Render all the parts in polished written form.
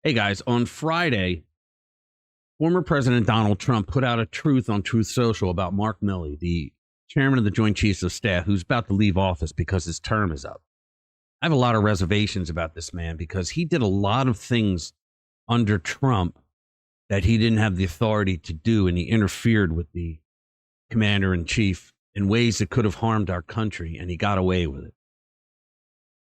Hey guys, on Friday, former President Donald Trump put out a truth on Truth Social about Mark Milley, the chairman of the Joint Chiefs of Staff, who's about to leave office because his term is up. I have a lot of reservations about this man because he did a lot of things under Trump that he didn't have the authority to do, and he interfered with the commander in chief in ways that could have harmed our country, and he got away with it.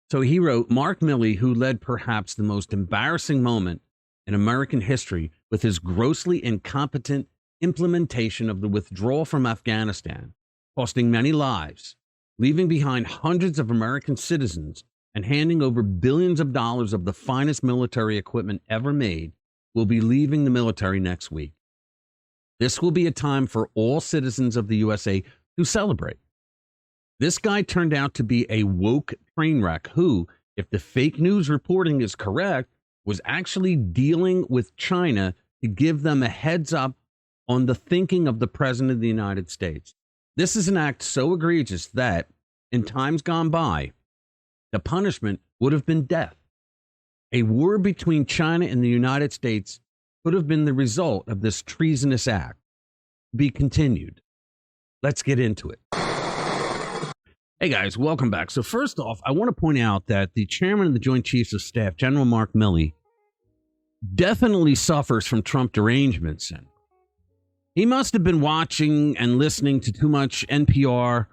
So he wrote, Mark Milley, who led perhaps the most embarrassing moment in American history with his grossly incompetent implementation of the withdrawal from Afghanistan, costing many lives, leaving behind hundreds of American citizens, and handing over billions of dollars of the finest military equipment ever made, will be leaving the military next week. This will be a time for all citizens of the USA to celebrate. This guy turned out to be a woke train wreck who, if the fake news reporting is correct, was actually dealing with China to give them a heads up on the thinking of the President of the United States. This is an act so egregious that, in times gone by, the punishment would have been death. A war between China and the United States could have been the result of this treasonous act. Be continued. Let's get into it. Hey guys, welcome back. So first off, I want to point out that the chairman of the Joint Chiefs of Staff, General Mark Milley, definitely suffers from Trump derangement syndrome. He must have been watching and listening to too much NPR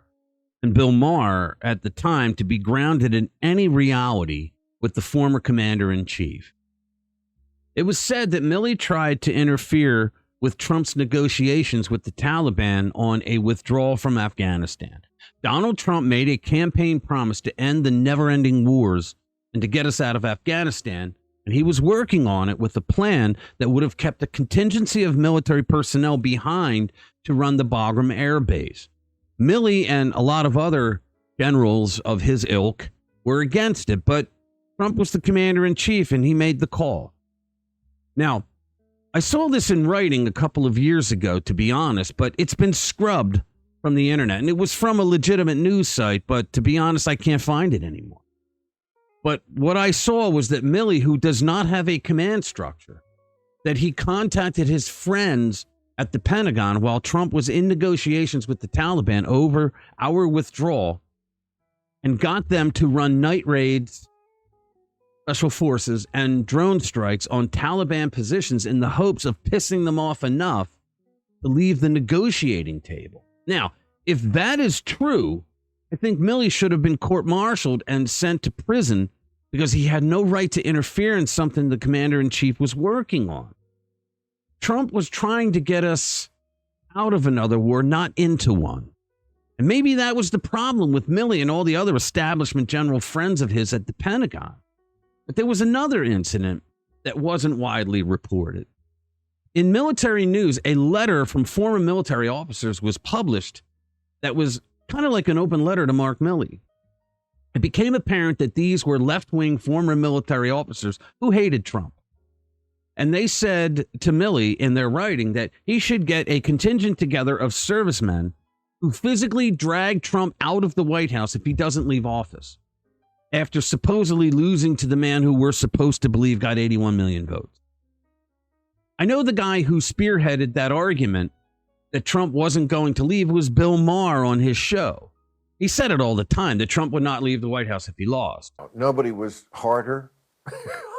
and Bill Maher at the time to be grounded in any reality with the former commander-in-chief. It was said that Milley tried to interfere with Trump's negotiations with the Taliban on a withdrawal from Afghanistan. Donald Trump made a campaign promise to end the never-ending wars and to get us out of Afghanistan, and he was working on it with a plan that would have kept a contingency of military personnel behind to run the Bagram Air Base. Milley and a lot of other generals of his ilk were against it, but Trump was the commander-in-chief, and he made the call. Now, I saw this in writing a couple of years ago, to be honest, but it's been scrubbed from the internet, and it was from a legitimate news site, but to be honest, I can't find it anymore. But what I saw was that Milley, who does not have a command structure, that he contacted his friends at the Pentagon while Trump was in negotiations with the Taliban over our withdrawal and got them to run night raids, special forces, and drone strikes on Taliban positions in the hopes of pissing them off enough to leave the negotiating table. Now, if that is true, I think Milley should have been court-martialed and sent to prison because he had no right to interfere in something the commander-in-chief was working on. Trump was trying to get us out of another war, not into one. And maybe that was the problem with Milley and all the other establishment general friends of his at the Pentagon. But there was another incident that wasn't widely reported. In military news, a letter from former military officers was published that was kind of like an open letter to Mark Milley. It became apparent that these were left-wing former military officers who hated Trump. And they said to Milley in their writing that he should get a contingent together of servicemen who physically drag Trump out of the White House if he doesn't leave office, after supposedly losing to the man who we're supposed to believe got 81 million votes. I know the guy who spearheaded that argument that Trump wasn't going to leave was Bill Maher on his show. He said it all the time, that Trump would not leave the White House if he lost. Nobody was harder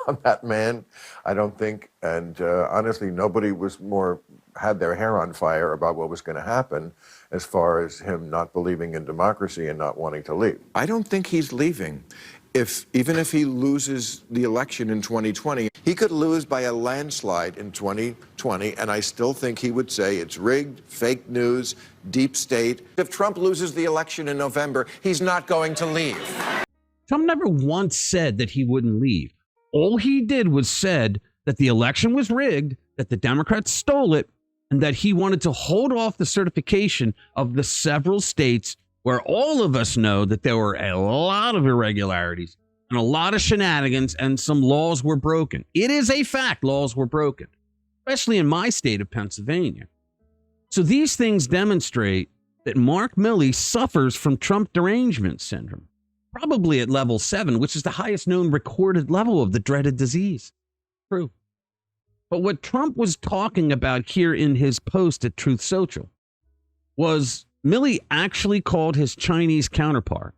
on that man, I don't think. And honestly, nobody was more, had their hair on fire about what was going to happen as far as him not believing in democracy and not wanting to leave. I don't think he's leaving. Even if he loses the election in 2020, he could lose by a landslide in 2020, and I still think he would say it's rigged, fake news, deep state. If Trump loses the election in November, he's not going to leave. Trump never once said that he wouldn't leave. All he did was said that the election was rigged, that the Democrats stole it, and that he wanted to hold off the certification of the several states where all of us know that there were a lot of irregularities and a lot of shenanigans and some laws were broken. It is a fact laws were broken, especially in my state of Pennsylvania. So these things demonstrate that Mark Milley suffers from Trump derangement syndrome, probably at level 7, which is the highest known recorded level of the dreaded disease. true. But what Trump was talking about here in his post at Truth Social was Milley actually called his Chinese counterpart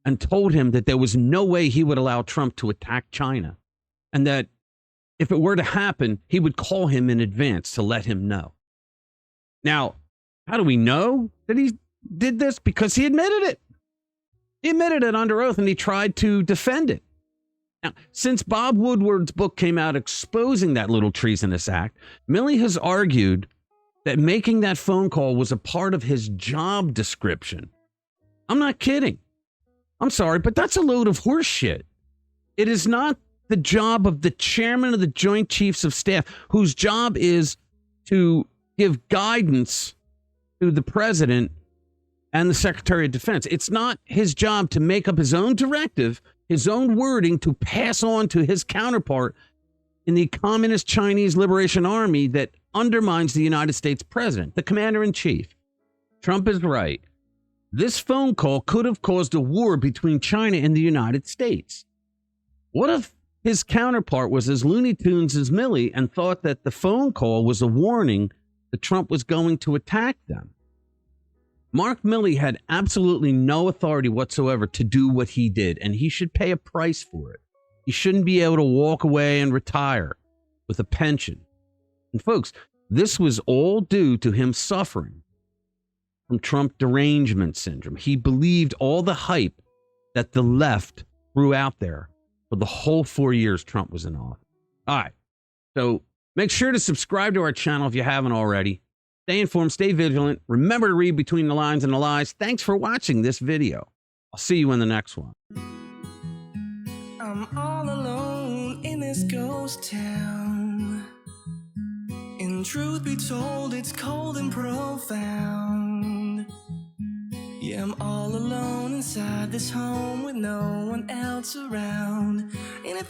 and told him that there was no way he would allow Trump to attack China, and that if it were to happen, he would call him in advance to let him know. Now, how do we know that he did this? Because he admitted it. He admitted it under oath, and he tried to defend it. Now, since Bob Woodward's book came out exposing that little treasonous act, Milley has argued that making that phone call was a part of his job description. I'm not kidding. I'm sorry, but that's a load of horse shit. It is not the job of the chairman of the Joint Chiefs of Staff, whose job is to give guidance to the president and the Secretary of Defense. It's not his job to make up his own directive, his own wording to pass on to his counterpart in the Communist Chinese Liberation Army that undermines the United States president, the commander-in-chief. Trump is right. This phone call could have caused a war between China and the United States. What if his counterpart was as Looney Tunes as Milley and thought that the phone call was a warning that Trump was going to attack them? Mark Milley had absolutely no authority whatsoever to do what he did, and he should pay a price for it. He shouldn't be able to walk away and retire with a pension. And folks, this was all due to him suffering from Trump derangement syndrome. He believed all the hype that the left threw out there for the whole 4 years Trump was in office. All right. So make sure to subscribe to our channel if you haven't already. Stay informed, stay vigilant. Remember to read between the lines and the lies. Thanks for watching this video. I'll see you in the next one. I'm all alone in this ghost town. In truth be told, it's cold and profound. Yeah, I'm all alone inside this home with no one else around. And it